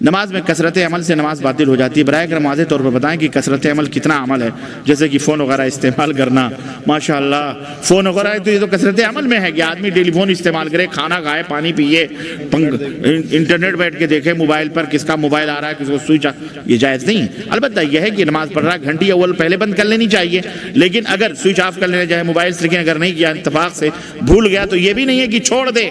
نماز میں کثرت عمل سے نماز باطل ہو جاتی ہے، براہ کرم واضح طور پر بتائیں کہ کثرت عمل کتنا عمل ہے؟ جیسے کہ فون وغیرہ استعمال کرنا، ماشاءاللہ فون وغیرہ ہے تو یہ تو کثرت عمل میں ہے کہ آدمی ٹیلی فون استعمال کرے، کھانا کھائے، پانی پیے، انٹرنیٹ بیٹھ کے دیکھے موبائل پر کس کا موبائل آ رہا ہے، کس کو سوئچ، یہ جائز نہیں ہے۔ البتہ یہ ہے کہ نماز پڑھ رہا ہے گھنٹی اول پہلے بند کر لینی چاہیے، لیکن اگر سوئچ آف کر لینا چاہے موبائل سے، لیکن اگر نہیں کیا اتفاق سے بھول گیا تو یہ بھی نہیں ہے کہ چھوڑ دے،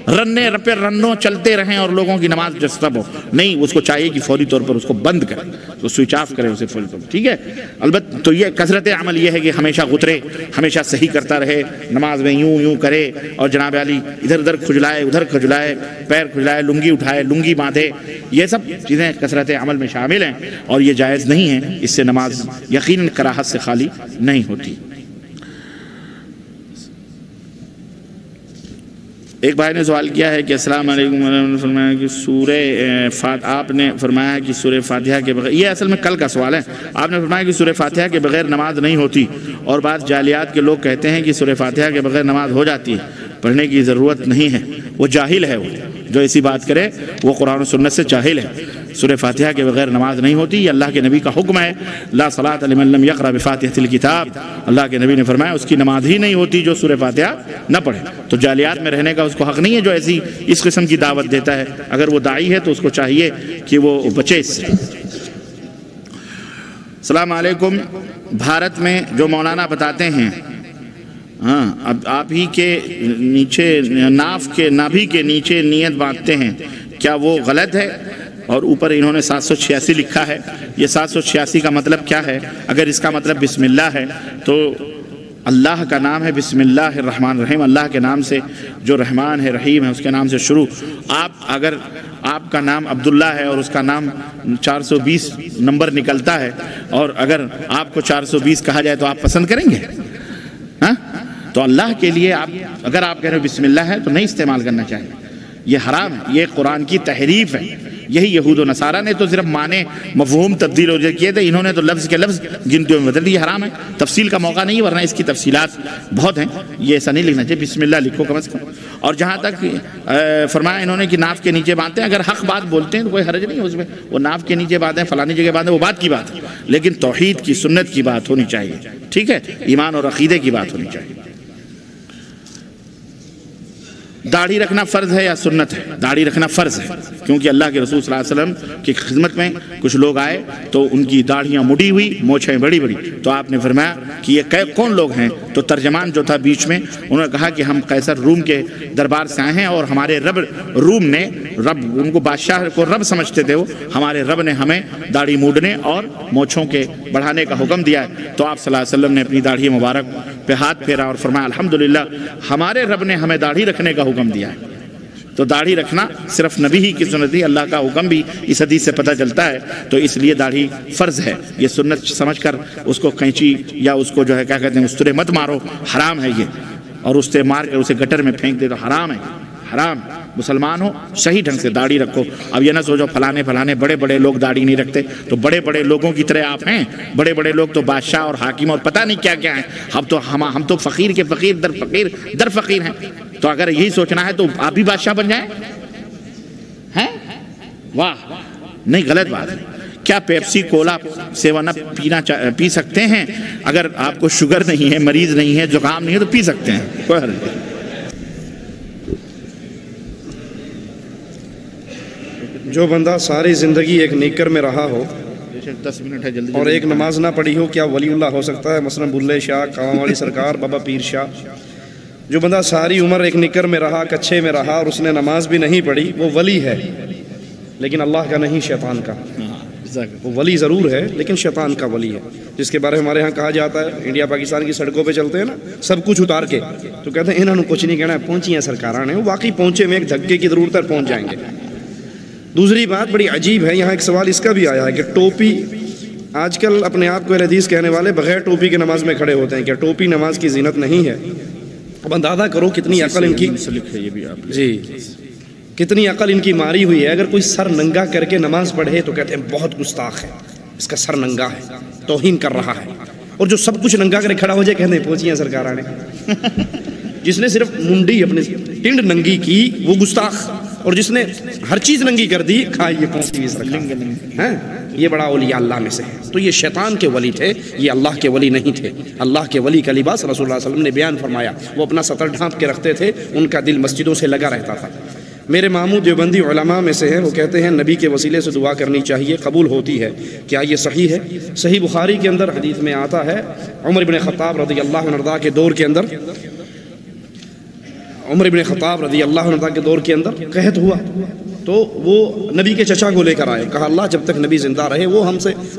رنے رپے رنوں چلتے رہیں اور لوگوں کی نماز ڈسٹرب ہو، نہیں، اس کو چاہیے کہ فوری طور پر اس کو بند کرے، تو سوئچ آف کرے اسے فوری طور پر، ٹھیک ہے۔ البتہ تو یہ کثرت عمل یہ ہے کہ ہمیشہ غترے، ہمیشہ صحیح کرتا رہے، نماز میں یوں یوں کرے اور جناب علی ادھر ادھر کھجلائے، ادھر کھجلائے، پیر کھجلائے، لنگی اٹھائے، لنگی باندھے، یہ سب چیزیں کثرت عمل میں شامل ہیں اور یہ جائز نہیں ہے، اس سے نماز یقیناً کراہت سے خالی نہیں ہوتی۔ ایک بھائی نے سوال کیا ہے کہ السلام علیکم ورحمۃ اللہ، فرمایا کہ سورہ آپ نے فرمایا کہ سورہ فاتحہ کے بغیر، یہ اصل میں کل کا سوال ہے، آپ نے فرمایا کہ سورہ فاتحہ کے بغیر نماز نہیں ہوتی، اور بعض جاہلیات کے لوگ کہتے ہیں کہ سورہ فاتحہ کے بغیر نماز ہو جاتی ہے، پڑھنے کی ضرورت نہیں ہے۔ وہ جاہل ہے، وہ جو ایسی بات کرے وہ قرآن و سنت سے جاہل ہے۔ سورہ فاتحہ کے بغیر نماز نہیں ہوتی، یہ اللہ کے نبی کا حکم ہے، لا صلاۃ لمن لم یقرأ بفاتحۃ الکتاب، اللہ کے نبی نے فرمایا اس کی نماز ہی نہیں ہوتی جو سورہ فاتحہ نہ پڑھے۔ تو جاہلیات میں رہنے کا اس کو حق نہیں ہے جو ایسی اس قسم کی دعوت دیتا ہے، اگر وہ داعی ہے تو اس کو چاہیے کہ وہ بچے اس سے۔ السلام علیکم، بھارت میں جو مولانا بتاتے ہیں اب آپ ہی کے نیچے ناف کے نابھی کے نیچے نیت باندھتے ہیں، کیا وہ غلط ہے؟ اور اوپر انہوں نے 786 لکھا ہے، یہ 786 کا مطلب کیا ہے؟ اگر اس کا مطلب بسم اللہ ہے تو اللہ کا نام ہے بسم اللہ الرحمن الرحیم، اللہ کے نام سے جو رحمان ہے رحیم ہے اس کے نام سے شروع۔ اگر آپ کا نام عبداللہ ہے اور اس کا نام 420 نمبر نکلتا ہے اور اگر آپ کو 420 کہا جائے تو آپ پسند کریں گے؟ ہاں، تو اللہ کے لیے اگر آپ کہہ رہے ہو بسم اللہ ہے تو نہیں استعمال کرنا چاہیے، یہ حرام ہے، یہ قرآن کی تحریف ہے۔ یہی یہود و نصارہ نے تو صرف معنی مفہوم تبدیل ہو کیے تھے، انہوں نے تو لفظ کے لفظ گنتیوں میں بدل دی، یہ حرام ہے۔ تفصیل کا موقع نہیں، ورنہ اس کی تفصیلات بہت ہیں، یہ ایسا نہیں لکھنا چاہیے، بسم اللہ لکھو کم از کم۔ اور جہاں تک فرمایا انہوں نے کہ ناف کے نیچے باندھتے ہیں، اگر حق بات بولتے ہیں تو کوئی حرج نہیں ہے اس میں، وہ ناف کے نیچے باندھیں، فلانی جگہ باندھیں، وہ بات کی بات ہے، لیکن توحید کی سنت کی بات ہونی چاہیے، ٹھیک ہے، ایمان اور عقیدے کی بات ہونی چاہیے۔ داڑھی رکھنا فرض ہے یا سنت ہے؟ داڑھی رکھنا فرض ہے، کیونکہ اللہ کے رسول صلی اللہ علیہ وسلم کی خدمت میں کچھ لوگ آئے تو ان کی داڑھیاں مڑی ہوئی، مونچھیں بڑی بڑی، تو آپ نے فرمایا کہ یہ کون لوگ ہیں؟ تو ترجمان جو تھا بیچ میں انہوں نے کہا کہ ہم قیصر روم کے دربار سے آئے ہیں اور ہمارے رب روم نے، رب ان کو بادشاہ کو رب سمجھتے تھے وہ، ہمارے رب نے ہمیں داڑھی موڑنے اور مونچھوں کے بڑھانے کا حکم دیا ہے۔ تو آپ صلی اللہ علیہ وسلم نے اپنی داڑھی مبارک پہ ہاتھ پھیرا اور فرمایا الحمدللہ ہمارے رب نے ہمیں داڑھی رکھنے کا حکم دیا ہے۔ تو داڑھی رکھنا صرف نبی ہی کی سنت ہے، اللہ کا حکم بھی اس حدیث سے پتہ چلتا ہے، تو اس لیے داڑھی فرض ہے، یہ سنت سمجھ کر اس کو کینچی یا اس کو جو ہے کیا کہتے ہیں استرے مت مارو، حرام ہے یہ، اور اسے مار کر اسے گٹر میں پھینک دے تو حرام ہے، حرام۔ مسلمان ہو صحیح ڈھنگ سے داڑھی رکھو، اب یہ نہ سوچو فلانے بڑے بڑے لوگ داڑھی نہیں رکھتے، تو بڑے بڑے لوگوں کی طرح آپ ہیں، بڑے بڑے لوگ تو بادشاہ اور حاکم اور پتہ نہیں کیا کیا ہیں، ہم تو فقیر کے فقیر در فقیر ہیں، تو اگر یہی سوچنا ہے تو آپ بھی بادشاہ بن جائیں ہیں؟ واہ، نہیں، غلط بات ہے۔ کیا پیپسی کولا سیون اپ پی سکتے ہیں؟ اگر آپ کو شوگر نہیں ہے، مریض نہیں ہے، زکام نہیں ہے تو پی سکتے ہیں، کوئی حرج نہیں۔ جو بندہ ساری زندگی ایک نیکر میں رہا ہو 10 منٹ ہے، جلدی اور ایک نماز نہ پڑھی ہو، کیا ولی اللہ ہو سکتا ہے؟ مثلا بلے شاہ، کام والی سرکار، بابا پیر شاہ۔ جو بندہ ساری عمر ایک نکر میں رہا، کچھے میں رہا اور اس نے نماز بھی نہیں پڑھی، وہ ولی ہے، لیکن اللہ کا نہیں، شیطان کا۔ وہ ولی ضرور ہے لیکن شیطان کا ولی ہے، جس کے بارے میں ہمارے ہاں کہا جاتا ہے، انڈیا پاکستان کی سڑکوں پہ چلتے ہیں نا سب کچھ اتار کے، تو کہتے ہیں انہوں نے کچھ نہیں کہنا ہے، پہنچی ہیں سرکاراں نے، واقعی پہنچے میں ایک دھکے کی ضرورت ہے، پہنچ جائیں گے۔ دوسری بات بڑی عجیب ہے، یہاں ایک سوال اس کا بھی آیا ہے کہ ٹوپی، آج کل اپنے آپ کو اہل حدیث کہنے والے بغیر ٹوپی کے نماز میں کھڑے ہوتے ہیں، کیا ٹوپی نماز کی زینت نہیں ہے؟ اب اندازہ کرو کتنی عقل ان کی، جی کتنی عقل ان کی ماری ہوئی ہے۔ اگر کوئی سر ننگا کر کے نماز پڑھے تو کہتے ہیں بہت گستاخ ہے، اس کا سر ننگا ہے، توہین کر رہا ہے، اور جو سب کچھ ننگا کرے کھڑا ہو جائے کہتے ہیں پہنچی ہیں سرکاراں نے۔ جس نے صرف منڈی اپنے ٹنڈ ننگی کی وہ گستاخ، اور جس نے ہر چیز ننگی کر دی کھائیے کون سی بھی سرکار، یہ بڑا اولیاء اللہ میں سے ہے۔ تو یہ شیطان کے ولی تھے، یہ اللہ کے ولی نہیں تھے۔ اللہ کے ولی کا لباس رسول اللہ صلی اللہ علیہ وسلم نے بیان فرمایا، وہ اپنا سطر ڈھانپ کے رکھتے تھے، ان کا دل مسجدوں سے لگا رہتا تھا۔ میرے ماموں دیوبندی علماء میں سے ہیں، وہ کہتے ہیں نبی کے وسیلے سے دعا کرنی چاہیے، قبول ہوتی ہے، کیا یہ صحیح ہے؟ صحیح بخاری کے اندر حدیث میں آتا ہے، عمر بن خطاب رضی اللہ عنہ کے دور کے اندر، عمر بن خطاب رضی اللہ عنہ کے دور کے اندر قحط ہوا، تو وہ نبی کے چچا کو لے کر آئے، کہا اللہ جب تک نبی زندہ رہے وہ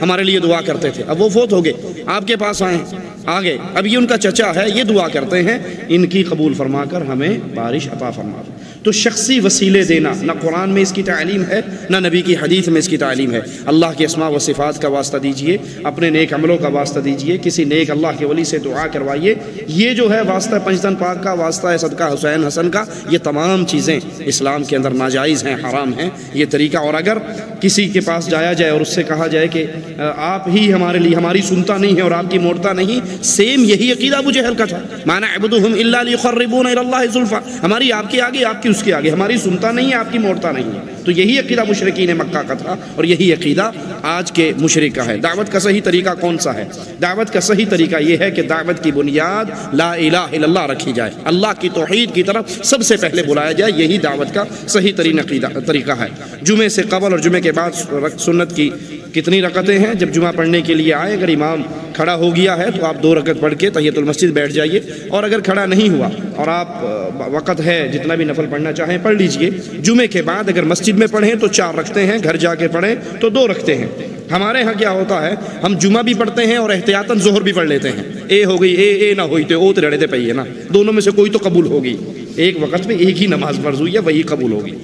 ہمارے لیے دعا کرتے تھے، اب وہ فوت ہو گئے، آپ کے پاس آ گئے، اب یہ ان کا چچا ہے، یہ دعا کرتے ہیں، ان کی قبول فرما کر ہمیں بارش عطا فرما دو۔ تو شخصی وسیلے دینا نہ قرآن میں اس کی تعلیم ہے، نہ نبی کی حدیث میں اس کی تعلیم ہے۔ اللہ کے اسماء و صفات کا واسطہ دیجئے، اپنے نیک عملوں کا واسطہ دیجئے، کسی نیک اللہ کے ولی سے دعا کروائیے، یہ جو ہے واسطہ پنجتن پاک کا، واسطہ صدقہ حسین حسن کا، یہ تمام چیزیں اسلام کے اندر ناجائز ہیں، حرام ہیں یہ طریقہ۔ اور اگر کسی کے پاس جایا جائے اور اس سے کہا جائے کہ آپ ہی ہمارے لیے، ہماری سنتا نہیں ہے اور آپ کی موڑتا نہیں، سیم یہی عقیدہ ابو جہل کا تھا، ما نعبدهم الا ليقربونا الى الله زلفى، ہماری آپ کے آگے، آپ کی اس کے آگے، ہماری سنتا نہیں ہے، آپ کی موڑتا نہیں ہے۔ تو یہی عقیدہ مشرکین مکہ کا تھا اور یہی عقیدہ آج کے مشرک کا ہے۔ دعوت کا صحیح طریقہ کون سا ہے؟ دعوت کا صحیح طریقہ یہ ہے کہ دعوت کی بنیاد لا الہ الا اللہ رکھی جائے، اللہ کی توحید کی طرف سب سے پہلے بلایا جائے، یہی دعوت کا صحیح طریقہ ہے۔ جمعے سے قبل اور جمعے کے بعد سنت کی کتنی رکعتیں ہیں؟ جب جمعہ پڑھنے کے لیے آئے، اگر امام کھڑا ہو گیا ہے تو آپ 2 رکعت پڑھ کے تحیۃ المسجد بیٹھ جائیے، اور اگر کھڑا نہیں ہوا اور آپ وقت ہے جتنا بھی نفل پڑھنا چاہیں پڑھ لیجئے۔ جمعے کے بعد اگر مسجد میں پڑھیں تو 4 رکھتے ہیں، گھر جا کے پڑھیں تو 2 رکھتے ہیں۔ ہمارے ہاں کیا ہوتا ہے، ہم جمعہ بھی پڑھتے ہیں اور احتیاطاً ظہر بھی پڑھ لیتے ہیں، اے ہو گئی اے نہ ہوئی تو او تے رڑے تے پئی ہے نا، دونوں میں سے کوئی تو قبول ہوگی، ایک وقت میں ایک ہی نماز فرض ہوئی ہے وہی قبول ہوگی۔